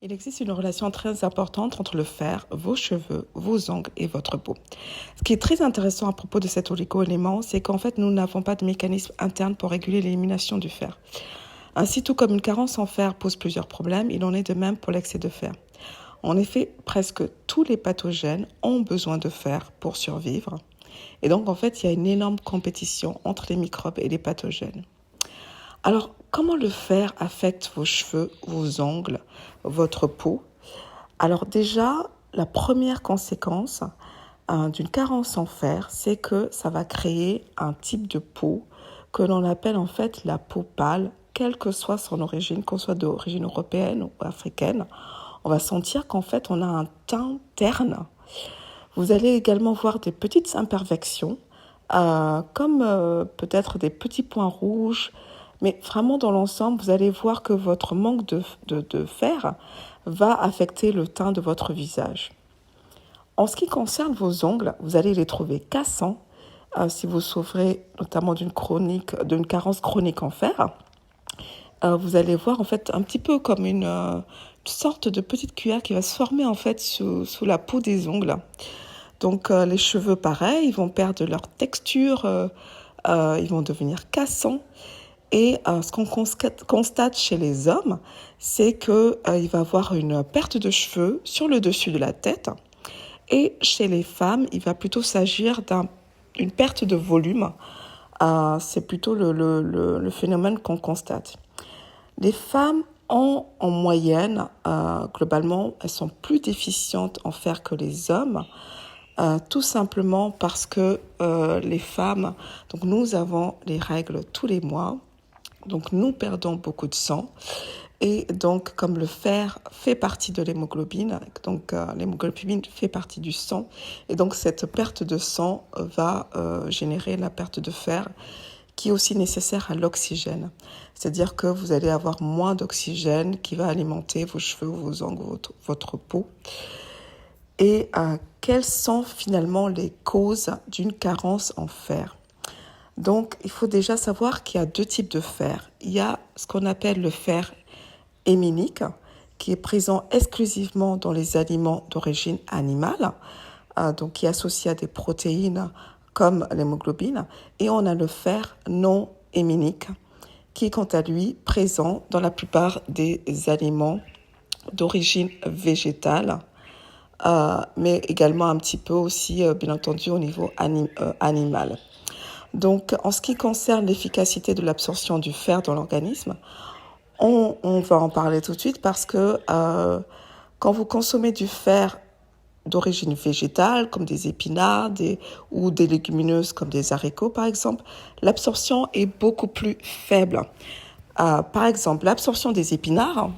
Il existe une relation très importante entre le fer, vos cheveux, vos ongles et votre peau. Ce qui est très intéressant à propos de cet oligo-élément, c'est qu'en fait, nous n'avons pas de mécanisme interne pour réguler l'élimination du fer. Ainsi, tout comme une carence en fer pose plusieurs problèmes, il en est de même pour l'excès de fer. En effet, presque tous les pathogènes ont besoin de fer pour survivre. Et donc, en fait, il y a une énorme compétition entre les microbes et les pathogènes. Alors, comment le fer affecte vos cheveux, vos ongles, votre peau? Alors déjà, la première conséquence d'une carence en fer, c'est que ça va créer un type de peau que l'on appelle en fait la peau pâle, quelle que soit son origine, qu'on soit d'origine européenne ou africaine. On va sentir qu'en fait, on a un teint terne. Vous allez également voir des petites imperfections, comme peut-être des petits points rouges, mais vraiment dans l'ensemble, vous allez voir que votre manque de fer va affecter le teint de votre visage. En ce qui concerne vos ongles, vous allez les trouver cassants si vous souffrez notamment d'une carence chronique en fer. Vous allez voir en fait un petit peu comme une sorte de petite cuillère qui va se former en fait sous la peau des ongles. Donc les cheveux pareil, ils vont perdre leur texture, ils vont devenir cassants. Et ce qu'on constate chez les hommes, c'est qu'il va y avoir une perte de cheveux sur le dessus de la tête. Et chez les femmes, il va plutôt s'agir d'une perte de volume. C'est plutôt le phénomène qu'on constate. Les femmes ont en moyenne, globalement, elles sont plus déficientes en fer que les hommes. Tout simplement parce que les femmes, donc nous avons les règles tous les mois. Donc, nous perdons beaucoup de sang. Et donc, comme le fer fait partie de l'hémoglobine, donc l'hémoglobine fait partie du sang. Et donc, cette perte de sang va générer la perte de fer qui est aussi nécessaire à l'oxygène. C'est-à-dire que vous allez avoir moins d'oxygène qui va alimenter vos cheveux, vos ongles, votre peau. Et quelles sont finalement les causes d'une carence en fer ? Donc, il faut déjà savoir qu'il y a deux types de fer. Il y a ce qu'on appelle le fer héminique, qui est présent exclusivement dans les aliments d'origine animale, donc qui est associé à des protéines comme l'hémoglobine. Et on a le fer non héminique, qui est quant à lui présent dans la plupart des aliments d'origine végétale, mais également un petit peu aussi, bien entendu, au niveau animal. Donc, en ce qui concerne l'efficacité de l'absorption du fer dans l'organisme, on va en parler tout de suite parce que quand vous consommez du fer d'origine végétale, comme des épinards ou des légumineuses comme des haricots, par exemple, l'absorption est beaucoup plus faible. Par exemple, l'absorption des épinards,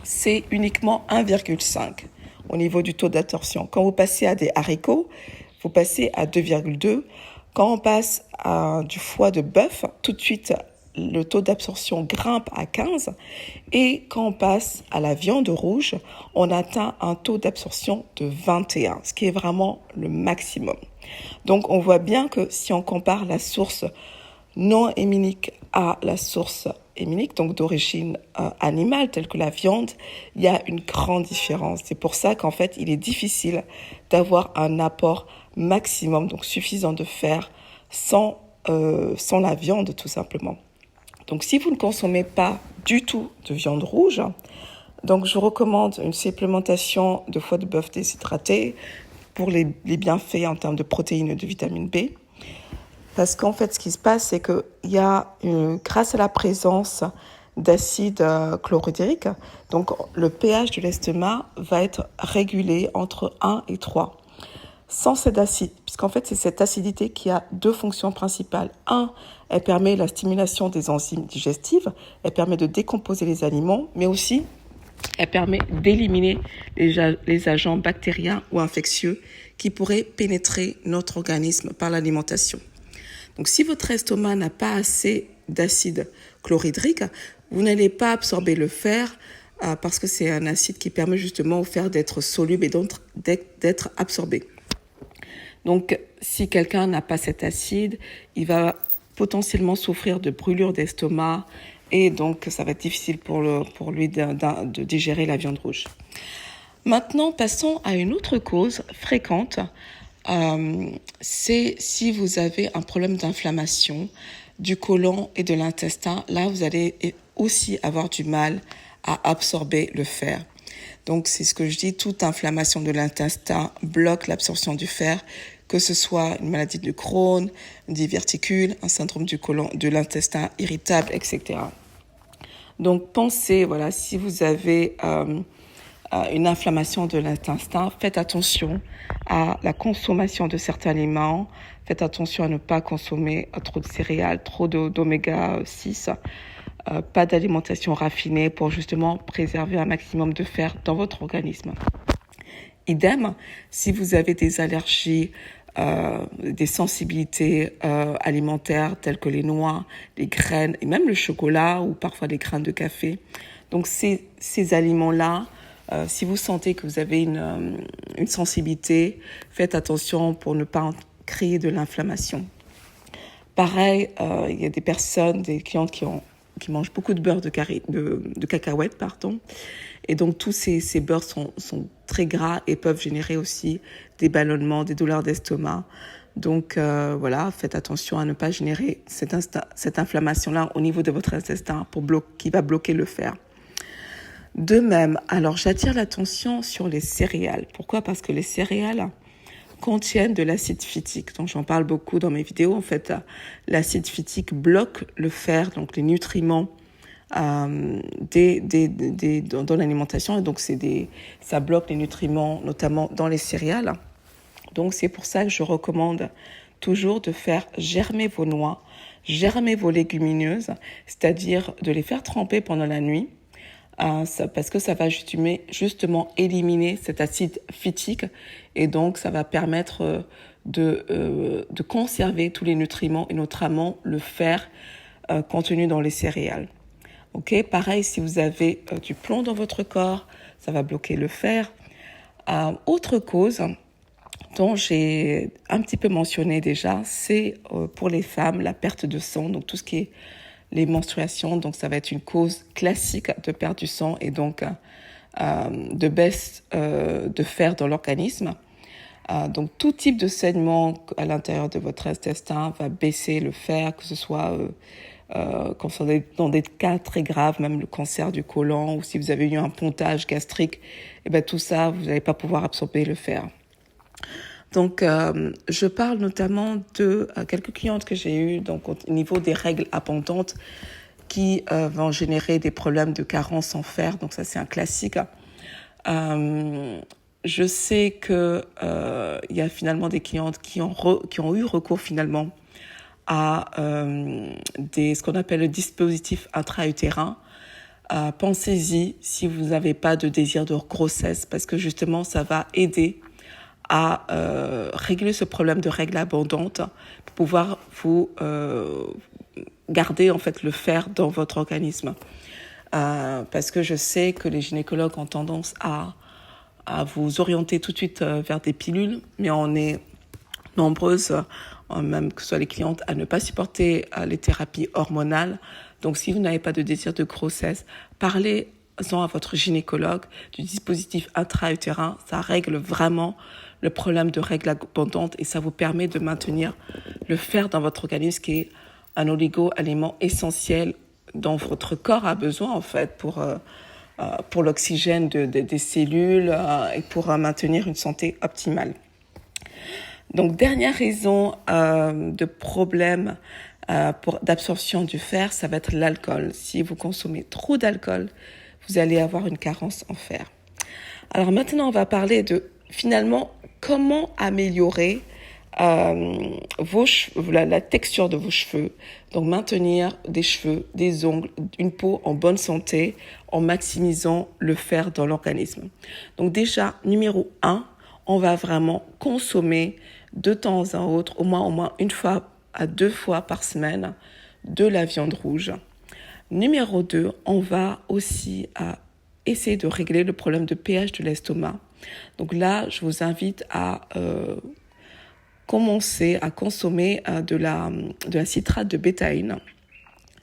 c'est uniquement 1,5 au niveau du taux d'absorption. Quand vous passez à des haricots, vous passez à 2,2. Quand on passe à du foie de bœuf, tout de suite, le taux d'absorption grimpe à 15. Et quand on passe à la viande rouge, on atteint un taux d'absorption de 21, ce qui est vraiment le maximum. Donc, on voit bien que si on compare la source non héminique à la source héminique, donc d'origine animale, telle que la viande, il y a une grande différence. C'est pour ça qu'en fait, il est difficile d'avoir un apport maximum, donc suffisant de fer, sans la viande, tout simplement. Donc, si vous ne consommez pas du tout de viande rouge, donc je vous recommande une supplémentation de foie de bœuf déshydraté pour les bienfaits en termes de protéines et de vitamine B. Parce qu'en fait, ce qui se passe, c'est qu'il y a, grâce à la présence d'acide chlorhydrique, donc le pH de l'estomac va être régulé entre 1 et 3. Sans cet acide, puisqu'en fait, c'est cette acidité qui a deux fonctions principales. Un, elle permet la stimulation des enzymes digestives, elle permet de décomposer les aliments, mais aussi, elle permet d'éliminer les agents bactériens ou infectieux qui pourraient pénétrer notre organisme par l'alimentation. Donc, si votre estomac n'a pas assez d'acide chlorhydrique, vous n'allez pas absorber le fer parce que c'est un acide qui permet justement au fer d'être soluble et d'être absorbé. Donc, si quelqu'un n'a pas cet acide, il va potentiellement souffrir de brûlures d'estomac et donc ça va être difficile pour lui de digérer la viande rouge. Maintenant, passons à une autre cause fréquente. C'est si vous avez un problème d'inflammation du côlon et de l'intestin. Là, vous allez aussi avoir du mal à absorber le fer. Donc, c'est ce que je dis, toute inflammation de l'intestin bloque l'absorption du fer, que ce soit une maladie de Crohn, une diverticule, un syndrome du côlon, de l'intestin irritable, etc. Donc, pensez, voilà, si vous avez une inflammation de l'intestin, faites attention à la consommation de certains aliments, faites attention à ne pas consommer trop de céréales, trop d'oméga 6, pas d'alimentation raffinée pour justement préserver un maximum de fer dans votre organisme. Idem, si vous avez des allergies, des sensibilités alimentaires telles que les noix, les graines et même le chocolat ou parfois les graines de café. Donc ces aliments-là, si vous sentez que vous avez une sensibilité, faites attention pour ne pas créer de l'inflammation. Pareil, il y a des personnes, des clientes qui mangent beaucoup de beurre de cacahuètes, et donc tous ces beurres sont très gras et peuvent générer aussi des ballonnements, des douleurs d'estomac. Donc voilà, faites attention à ne pas générer cette inflammation-là au niveau de votre intestin qui va bloquer le fer. De même, alors j'attire l'attention sur les céréales. Pourquoi ? Parce que les céréales contiennent de l'acide phytique. Donc j'en parle beaucoup dans mes vidéos. En fait, l'acide phytique bloque le fer, donc les nutriments dans l'alimentation. Et donc ça bloque les nutriments, notamment dans les céréales. Donc c'est pour ça que je recommande toujours de faire germer vos noix, germer vos légumineuses, c'est-à-dire de les faire tremper pendant la nuit. Parce que ça va justement éliminer cet acide phytique et donc ça va permettre de conserver tous les nutriments et notamment le fer contenu dans les céréales. Ok, pareil, si vous avez du plomb dans votre corps, ça va bloquer le fer. Autre cause dont j'ai un petit peu mentionné déjà, c'est pour les femmes la perte de sang, donc tout ce qui est les menstruations, donc ça va être une cause classique de perte du sang et donc de baisse de fer dans l'organisme. Donc tout type de saignement à l'intérieur de votre intestin va baisser le fer, que ce soit quand vous êtes dans des cas très graves, même le cancer du côlon, ou si vous avez eu un pontage gastrique, et ben tout ça, vous n'allez pas pouvoir absorber le fer. Donc, je parle notamment de quelques clientes que j'ai eues donc, au niveau des règles abondantes qui vont générer des problèmes de carence en fer. Donc, ça, c'est un classique. Je sais que y a finalement des clientes qui ont eu recours finalement à ce qu'on appelle le dispositif intra-utérin. Pensez-y si vous n'avez pas de désir de grossesse parce que justement, ça va aider à régler ce problème de règles abondantes pour pouvoir vous garder en fait le fer dans votre organisme. Parce que je sais que les gynécologues ont tendance à vous orienter tout de suite vers des pilules, mais on est nombreuses, même que ce soit les clientes, à ne pas supporter les thérapies hormonales. Donc si vous n'avez pas de désir de grossesse, parlez-en à votre gynécologue du dispositif intra-utérin. Ça règle vraiment le problème de règles abondantes et ça vous permet de maintenir le fer dans votre organisme qui est un oligo-aliment essentiel dont votre corps a besoin en fait pour l'oxygène des cellules et pour maintenir une santé optimale. Donc dernière raison de problème d'absorption du fer, ça va être l'alcool. Si vous consommez trop d'alcool, vous allez avoir une carence en fer. Alors maintenant, on va parler de finalement comment améliorer la texture de vos cheveux. Donc maintenir des cheveux, des ongles, une peau en bonne santé en maximisant le fer dans l'organisme. Donc déjà, numéro 1, on va vraiment consommer de temps à autre, au moins 1 fois à 2 fois par semaine, de la viande rouge. Numéro 2, on va aussi essayer de régler le problème de pH de l'estomac. Donc là, je vous invite à commencer à consommer de la citrate de bétaïne.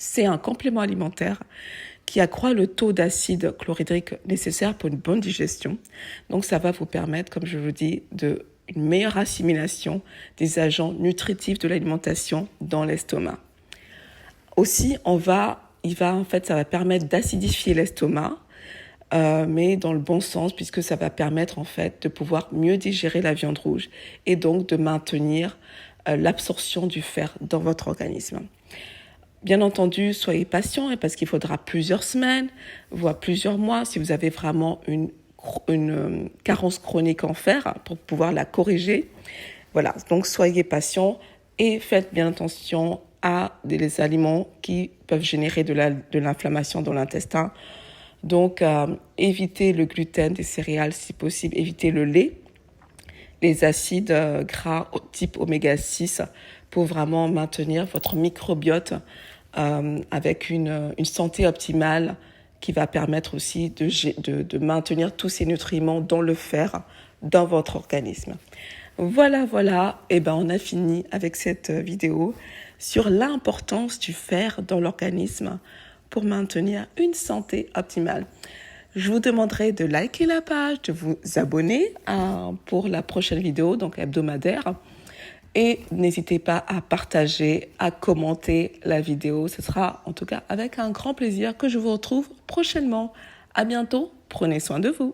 C'est un complément alimentaire qui accroît le taux d'acide chlorhydrique nécessaire pour une bonne digestion. Donc ça va vous permettre, comme je vous dis, une meilleure assimilation des agents nutritifs de l'alimentation dans l'estomac. Aussi, ça va permettre d'acidifier l'estomac, mais dans le bon sens, puisque ça va permettre en fait de pouvoir mieux digérer la viande rouge et donc de maintenir l'absorption du fer dans votre organisme. Bien entendu, soyez patient parce qu'il faudra plusieurs semaines, voire plusieurs mois si vous avez vraiment une carence chronique en fer pour pouvoir la corriger. Voilà, donc soyez patient et faites bien attention à des aliments qui peuvent générer de l'inflammation dans l'intestin. Donc, évitez le gluten des céréales si possible, évitez le lait, les acides gras type oméga 6 pour vraiment maintenir votre microbiote avec une santé optimale qui va permettre aussi de maintenir tous ces nutriments dont le fer dans votre organisme. Voilà, on a fini avec cette vidéo sur l'importance du fer dans l'organisme pour maintenir une santé optimale. Je vous demanderai de liker la page, de vous abonner pour la prochaine vidéo, donc hebdomadaire. Et n'hésitez pas à partager, à commenter la vidéo. Ce sera en tout cas avec un grand plaisir que je vous retrouve prochainement. À bientôt, prenez soin de vous.